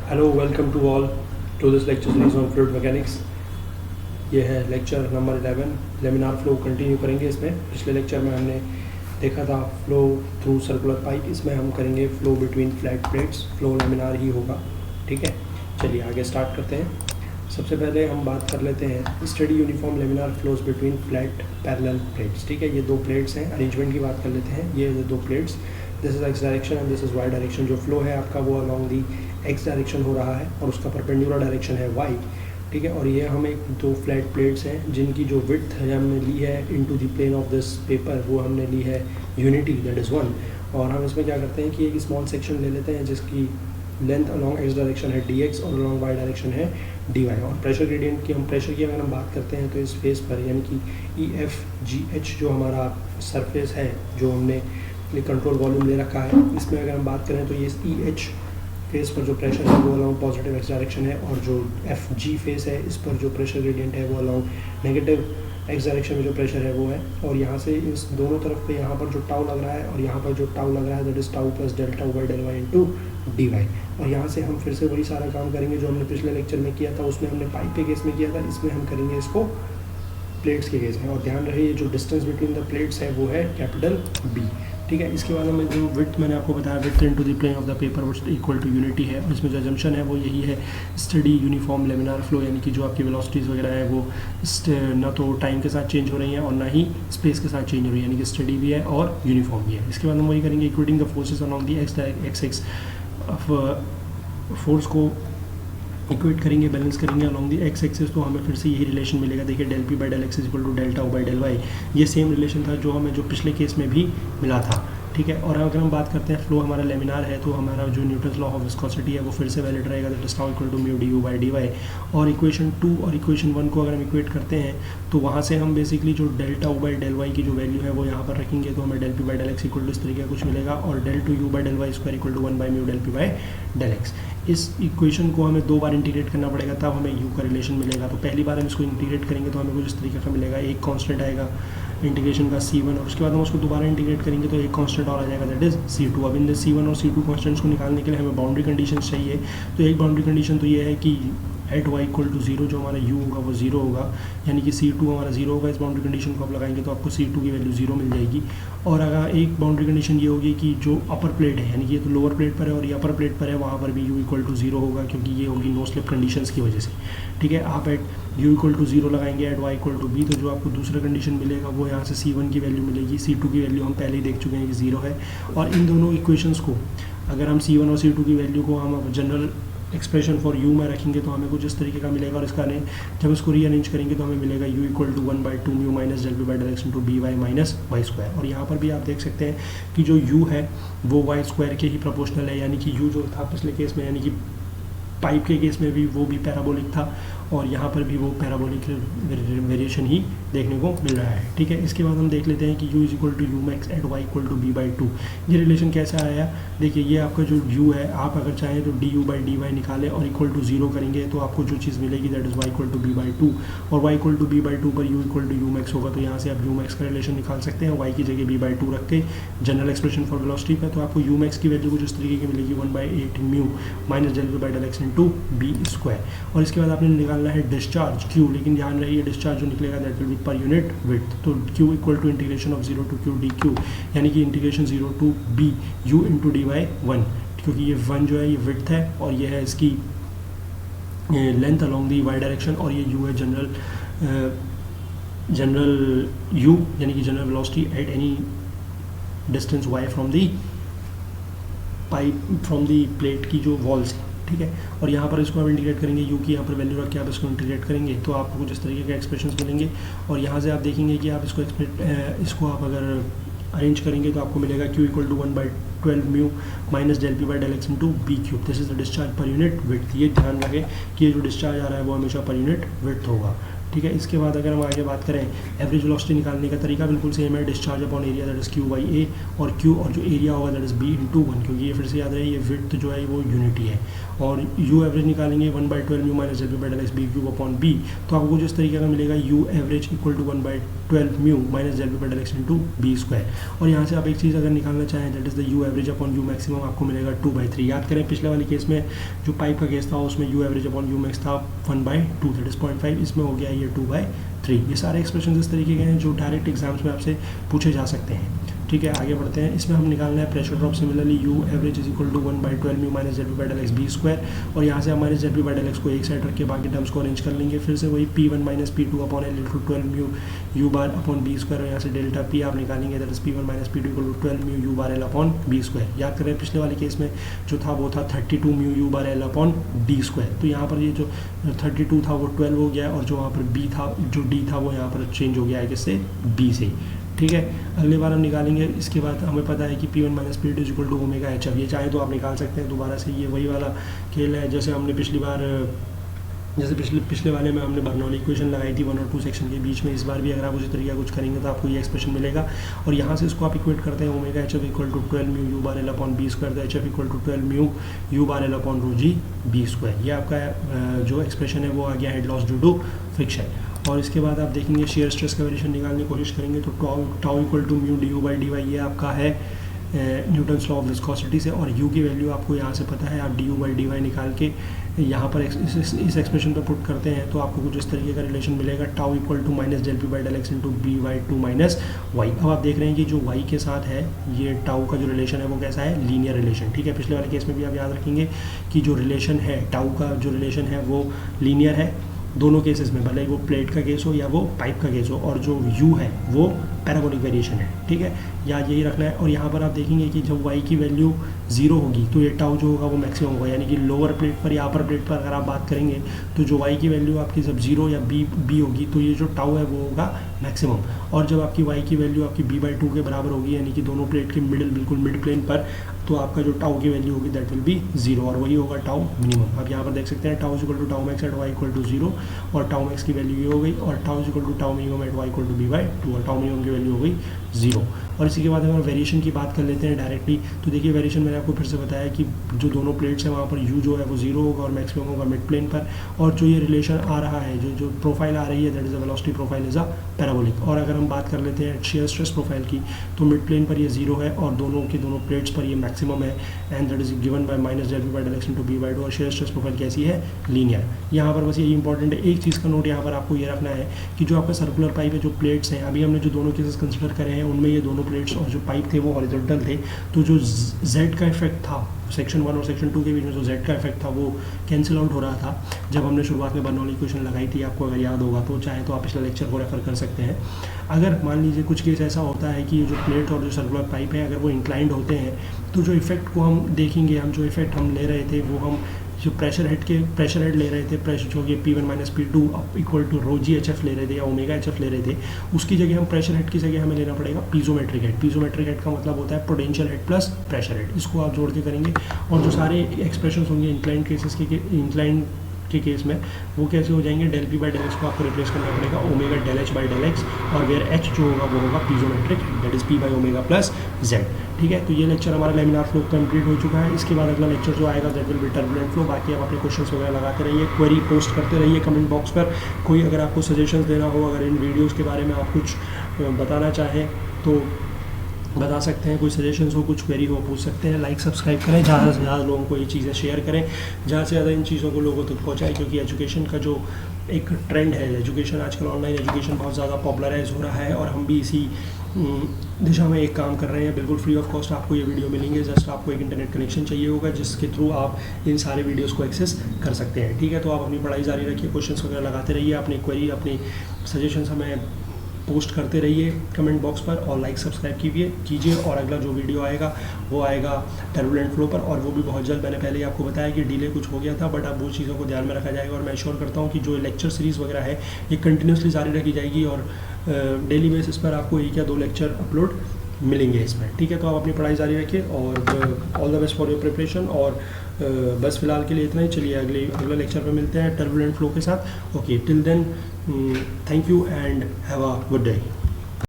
Hello welcome to all to this lecture series on fluid mechanics. ये है lecture number 11। Laminar flow continue करेंगे। इसमें पिछले lecture में हमने देखा था फ्लो थ्रू सर्कुलर पाइप। इसमें हम करेंगे flow between flat plates. Flow laminar ही होगा। ठीक है, चलिए आगे स्टार्ट करते हैं। सबसे पहले हम बात कर लेते हैं study uniform laminar flows between flat parallel plates. ठीक है, ये दो प्लेट्स हैं। अरेंजमेंट की बात कर लेते हैं। ये दो plates, this is x direction and this is y direction. जो फ्लो है आपका वो अलॉन्ग दी एक्स डायरेक्शन हो रहा है और उसका परपेंडिकुलर डायरेक्शन है वाई। ठीक है, और ये हम एक दो फ्लैट प्लेट्स हैं जिनकी जो विड्थ है हमने ली है into the plane of this paper, वो हमने ली है यूनिटी, दैट इज़ 1। और हम इसमें क्या करते हैं कि एक स्मॉल सेक्शन ले लेते हैं जिसकी लेंथ अलॉन्ग एक्स डायरेक्शन है dx और अलॉन्ग वाई डायरेक्शन है dy। और प्रेशर ग्रेडियंट की प्रेशर की अगर हम बात करते हैं तो इस फेस पर यानी कि EFGH जो हमारा सरफेस है, जो हमने कंट्रोल वॉल्यूम ले रखा है, इसमें अगर हम बात करें तो ये EH फेस पर जो प्रेशर है वो अलॉन्ग पॉजिटिव एक्स डायरेक्शन है, और जो FG फेस है इस पर जो प्रेशर ग्रेडियंट है वो अलॉन्ग नेगेटिव एक्स डायरेक्शन में जो प्रेशर है वो है। और यहाँ से इस दोनों तरफ पे यहाँ पर जो टाउ लग रहा है और यहाँ पर जो टाउ लग रहा है that is tau plus del tau by del y into d y. और यहाँ से हम फिर से वही सारा काम करेंगे जो हमने पिछले लेक्चर में किया था। उसमें हमने पाइप के केस में किया था, इसमें हम करेंगे इसको प्लेट्स के केस में। और ध्यान रहे ये जो डिस्टेंस बिटवीन द प्लेट्स है वो है कैपिटल B। ठीक है, इसके बाद हमें जो विड्थ मैंने आपको बताया, width into the plane of the paper which equal to unity है। और इसमें जो अजम्पशन है वो यही है, स्टडी यूनिफॉर्म लेमिनार फ्लो, यानी कि जो आपकी वेलोसिटीज़ वगैरह है वो ना तो टाइम के साथ चेंज हो रही हैं और ना ही स्पेस के साथ चेंज हो रही है, यानी कि स्टडी भी है और यूनिफॉर्म भी है। इसके बाद हम वही करेंगे equating the forces along the x force को इक्वेट करेंगे, बैलेंस करेंगे अलॉन्ग दी एक्स एक्सिस। तो हमें फिर से यही रिलेशन मिलेगा। देखिए del p by del x equal to del tau by del y. ये सेम रिलेशन था जो हमें जो पिछले केस में भी मिला था। ठीक है, और अगर हम बात करते हैं फ्लो हमारा लेमिनार है तो हमारा जो न्यूटन्स लॉ ऑफ विस्कोसिटी है वो फिर से वैलिड रहेगा, that is tau equal to mu d u by d y. और इक्वेशन 2 और इक्वेशन 1 को अगर हम इक्वेट करते हैं तो वहाँ से हम बेसिकली जो del tau by del y की जो वैल्यू है वो यहाँ पर रखेंगे तो हमें del p by del x equal to इस तरीके का कुछ मिलेगा, और del two u by del y square equal to 1 by mu del p by del x. इस इक्वेशन को हमें 2 बार इंटीग्रेट करना पड़ेगा तब हमें यू का रिलेशन मिलेगा। तो पहली बार हम इसको इंटीग्रेट करेंगे तो हमें कुछ इस तरीके का मिलेगा, एक कांस्टेंट आएगा इंटीग्रेशन का C1, और उसके बाद हम उसको दोबारा इंटीग्रेट करेंगे तो एक कांस्टेंट और आ जाएगा दैट इज C2। अब इन C1 और C2 कांस्टेंट्स को निकालने के लिए हमें बाउंड्री कंडीशंस चाहिए। तो एक बाउंड्री कंडीशन तो ये है कि एट y इक्वल टू 0 जो हमारा u होगा वो 0 होगा, यानी कि C2 हमारा 0 होगा। इस बाउंड्री कंडीशन को आप लगाएंगे तो आपको C2 की वैल्यू 0 मिल जाएगी। और अगर एक बाउंड्री कंडीशन ये होगी कि जो अपर प्लेट है, यानी कि ये तो लोअर प्लेट पर है और ये अपर प्लेट पर है, वहाँ पर भी u इक्वल टू 0 होगा, क्योंकि ये होगी नो स्लिप कंडीशंस की वजह से। ठीक है, आप एट u इक्वल टू 0 लगाएंगे, at y equal to b, तो जो आपको दूसरा कंडीशन मिलेगा वो यहाँ से C1 की वैल्यू मिलेगी। C2 की वैल्यू हम पहले ही देख चुके हैं कि 0 है। और इन दोनों इक्वेशंस को अगर हम C1 और C2 की वैल्यू को हम जनरल एक्सप्रेशन फॉर u में रखेंगे तो हमें कुछ इस तरीके का मिलेगा। और इसका जब इसको रीअरेंज करेंगे तो हमें मिलेगा u equal to 1/2 mu minus del p by del x into d y minus y square. और यहाँ पर भी आप देख सकते हैं कि जो u है वो वाई स्क्वायर के ही प्रोपोर्शनल है, यानी कि u जो था पिछले केस में, यानी कि पाइप के केस में भी वो भी पैराबोलिक था और यहाँ पर भी वो पैराबोलिक वेरिएशन ही देखने को मिल रहा है। ठीक है, इसके बाद हम देख लेते हैं कि u is equal to u max at y equal to b/2। ये रिलेशन कैसे आया? देखिए ये आपका जो u है, आप अगर चाहें तो d u by d y निकालें और इक्वल टू 0 करेंगे तो आपको जो चीज़ मिलेगी that is y equal to b/2, और y इक्वल टू b/2 पर u equal to u max होगा। तो यहाँ से आप u मैक्स का रिलेशन निकाल सकते हैं, y की जगह b/2 रख के जनरल एक्सप्रेशन फॉर वेलोसिटी पर। तो आपको u मैक्स की वैल्यू कुछ इस तरीके की मिलेगी, 1/8 mu minus del p by del x into b square. और इसके बाद आपने निकालना है डिस्चार्ज q, लेकिन ध्यान रहे ये डिस्चार्ज जो निकलेगा that will be per unit width. तो q equal to integration of 0 to q dq, यानी कि integration 0 to b u into d y 1, क्योंकि ये 1 जो है ये विड्थ है और ये है इसकी length along the y direction, और ये u है जनरल u, यानी कि general velocity at any distance y from the pipe from the plate की जो वॉल्स है। ठीक है, और यहाँ पर इसको आप इंटीग्रेट करेंगे, u की यहाँ पर वैल्यू रख के आप इसको इंटीग्रेट करेंगे तो आपको कुछ इस तरीके के एक्सप्रेशंस मिलेंगे। और यहाँ से आप देखेंगे कि आप इसको आप अगर अरेंज करेंगे तो आपको मिलेगा q equal to 1/12 mu minus del p by del x into b cube. This is the discharge per unit width. ये ध्यान रखें कि ये जो डिस्चार्ज आ रहा है वो हमेशा पर यूनिट विड्थ होगा। ठीक है। इसके बाद अगर हम आगे बात करें एवरेज वेलोसिटी निकालने का तरीका बिल्कुल सेम है, discharge upon area that is Q by A, और क्यू और जो एरिया होगा दैट इज बी इंटू 1, क्योंकि ये फिर से याद रहे ये विड्थ जो है वो यूनिटी है। और यू एवरेज निकालेंगे 1/12 mu minus del p by del x b cube upon b, तो आपको जिस तरीके का मिलेगा u average equal to 1/12 mu minus del p by del x into b square. और यहाँ से आप एक चीज़ अगर निकालना चाहें that is the u average upon u maximum, आपको मिलेगा 2/3। याद करें पिछले वाले केस में जो पाइप का केस था उसमें you average upon you max था 1/2 दैट इज 0.5, इसमें हो गया ये 2/3। ये सारे एक्सप्रेशन इस तरीके के हैं जो डायरेक्ट एग्जाम्स में आपसे पूछे जा सकते हैं, ठीक है। आगे बढ़ते हैं, इसमें हम निकालना है pressure drop. Similarly u average is equal to 1/12 mu minus z p by del x b square, और यहाँ से हम minus z p by del x को एक साइड रख के बाकी टर्म्स को अरेंज कर लेंगे। फिर से वही P1 minus P2 upon l into 12 mu you bar upon B square, और यहाँ से डेल्टा पी आप निकालेंगे that is P1 minus P2 equal to 12 mu you bar L upon B square. याद करें पिछले वाले केस में जो था वो था 32 mu you bar L upon D square, तो यहाँ पर ये जो 32 था वो 12 हो गया, और जो वहाँ पर बी था जो डी था वो यहाँ पर चेंज हो गया है किससे, बी से, ठीक है। अगली बार हम निकालेंगे, इसके बाद हमें पता है कि P1 minus P2 is equal to omega h. अब ये चाहे तो आप निकाल सकते हैं दोबारा से, ये वही वाला खेल है जैसे हमने पिछली बार, जैसे पिछले वाले में हमने बर्नौली इक्वेशन लगाई थी 1 और 2 सेक्शन के बीच में। इस बार भी अगर आप उसी तरीके कुछ करेंगे तो आपको ये एक्सप्रेशन मिलेगा, और यहाँ से इसको आप इक्वेट करते हैं omega H F equal to 12 mu you bar L upon B square, तो H F equal to 12 mu you bar L upon rho G B square. ये आपका जो एक्सप्रेशन है वो आ गया head loss due to friction. और इसके बाद आप देखेंगे शेयर स्ट्रेस का वेरिएशन निकालने की कोशिश करेंगे तो tau equal to mu d u by d y, ये आपका है न्यूटन्स लॉ ऑफ विस्कोसिटी से, और यू की वैल्यू आपको यहाँ से पता है, आप d u by d y निकाल के यहाँ पर इस एक्सप्रेशन पर पुट करते हैं तो आपको कुछ इस तरीके का रिलेशन मिलेगा, tau equal to minus del p by del x into b y two minus y. अब आप देख रहे हैं कि जो वाई के साथ है ये टाउ का जो रिलेशन है वो कैसा है, लीनियर रिलेशन, ठीक है। पिछले वाले केस में भी आप याद रखेंगे कि जो रिलेशन है टाउ का जो रिलेशन है वो लीनियर है दोनों केसेस में, भले वो प्लेट का केस हो या वो पाइप का केस हो, और जो यू है वो पैराबोलिक वेरिएशन है, ठीक है, या यही रखना है। और यहाँ पर आप देखेंगे कि जब वाई की वैल्यू 0 होगी तो ये टाउ जो होगा वो मैक्सिमम होगा, यानी कि लोअर प्लेट पर या अपर प्लेट पर अगर आप बात करेंगे तो जो वाई की वैल्यू आपकी जब 0 या बी होगी तो ये जो टाउ है वो होगा मैक्सिमम, और जब आपकी वाई की वैल्यू आपकी b/2 के बराबर होगी यानी कि दोनों प्लेट के बिल्कुल मिड प्लेन पर, तो आपका जो टाउ की वैल्यू होगी दैट विल बी 0, और वही होगा टाउ मिनिमम। आप यहाँ पर देख सकते हैं tau equal to tau max at y equal to 0, और टाउ मैक्स की वैल्यू ये हो गई, और tau equal to tau minimum at y equal to b/2, और टाउ मिनिमम की वैल्यू हो गई 0। और इसी के बाद अगर वेरिएशन की बात कर लेते हैं डायरेक्टली, तो देखिए वेरिएशन मैंने आपको फिर से बताया कि जो दोनों प्लेट्स हैं वहाँ पर यू जो है वो 0 होगा और मैक्सिमम होगा मिड प्लेन पर, और जो ये रिलेशन आ रहा है जो प्रोफाइल आ रही है that is a velocity profile is a parabolic. और अगर हम बात कर लेते हैं शेयर स्ट्रेस प्रोफाइल की, तो मिड प्लेन पर ये 0 है और दोनों प्लेट्स पर ये मैक्सिमम है, and that is given by minus del p by del x into b/2, और शेयर स्ट्रेस प्रोफाइल कैसी है, लीनियर। यहाँ पर बस यही इंपॉर्टेंट है, एक चीज़ का नोट यहाँ पर आपको ये रखना है कि जो आपका सर्कुलर पाइप है, जो प्लेट्स हैं, अभी हमने जो दोनों केसेस कंसिडर करे हैं उनमें ये दोनों प्लेट्स और जो पाइप थे वो हॉरिजॉन्टल थे, तो जो जेड का इफेक्ट था सेक्शन 1 और सेक्शन 2 के बीच में जो जेड का इफेक्ट था वो कैंसिल आउट हो रहा था जब हमने शुरुआत में बर्नौली इक्वेशन लगाई थी, आपको अगर याद होगा तो चाहे तो आप पिछले लेक्चर को रेफर कर सकते हैं। अगर मान लीजिए कुछ केस ऐसा होता है कि जो प्लेट और जो सर्कुलर पाइप है अगर वो इंक्लाइंड होते हैं, तो जो इफेक्ट को हम देखेंगे, हम जो इफेक्ट हम ले रहे थे वो हम जो प्रेशर हेड ले रहे थे, प्रेशर जो कि P1 minus P2 equal to rho g h f ले रहे थे या ओमेगा एच एफ ले रहे थे, उसकी जगह हम प्रेशर हेड की जगह हमें लेना पड़ेगा पीजोमेट्रिक हेड। पीजोमेट्रिक हेड का मतलब होता है potential head plus pressure head, इसको आप जोड़ के करेंगे, और जो सारे एक्सप्रेशन होंगे इंक्लाइंड के केस में वो कैसे हो जाएंगे, del p by del x को आपको रिप्लेस करना पड़ेगा omega del h by del x, और वेयर एच जो होगा वो होगा piezometric that is p by omega plus z, ठीक है। तो ये लेक्चर हमारा लेमिनार फ्लो कंप्लीट हो चुका है। इसके बाद अगला लेक्चर जो आएगा that will B turbulent flow. बाकी आप अपने क्वेश्चंस वगैरह लगाते रहिए, क्वेरी पोस्ट करते रहिए कमेंट बॉक्स पर। कोई अगर आपको सजेशंस देना हो, अगर इन वीडियोज़ के बारे में आप कुछ बताना चाहें तो बता सकते हैं, कोई सजेशंस हो, कुछ क्वेरी हो, पूछ सकते हैं। लाइक सब्सक्राइब करें, ज़्यादा से ज़्यादा लोगों को ये चीज़ें शेयर करें, ज़्यादा से ज़्यादा इन चीज़ों को लोगों तक पहुँचाएं, क्योंकि एजुकेशन का जो एक ट्रेंड है, एजुकेशन आजकल ऑनलाइन एजुकेशन बहुत ज़्यादा पॉपुलराइज हो रहा है, और हम भी इसी दिशा में एक काम कर रहे हैं। बिल्कुल फ्री ऑफ कॉस्ट आपको ये वीडियो मिलेंगे, जस्ट आपको एक इंटरनेट कनेक्शन चाहिए होगा जिसके थ्रू आप इन सारे वीडियोस को एक्सेस कर सकते हैं, ठीक है। तो आप अपनी पढ़ाई जारी रखिए, क्वेश्चंस वगैरह लगाते रहिए, अपनी क्वेरी अपनी सजेशंस हमें पोस्ट करते रहिए कमेंट बॉक्स पर, और लाइक सब्सक्राइब कीजिए। और अगला जो वीडियो आएगा वो आएगा टर्बुलेंट फ्लो पर, और वो भी बहुत जल्द। मैंने पहले ही आपको बताया कि डिले कुछ हो गया था, बट अब वो चीज़ों को ध्यान में रखा जाएगा, और मैं श्योर करता हूँ कि जो लेक्चर सीरीज़ वगैरह है ये कंटिन्यूसली जारी रखी जाएगी, और डेली बेसिस पर आपको 1 या 2 लेक्चर अपलोड मिलेंगे इसमें, ठीक है। तो आप अपनी पढ़ाई जारी रखिए और all the best for your preparation. और बस फिलहाल के लिए इतना ही, चलिए अगले लेक्चर पे मिलते हैं टर्बुलेंट फ्लो के साथ। Okay, till then thank you and have a good day.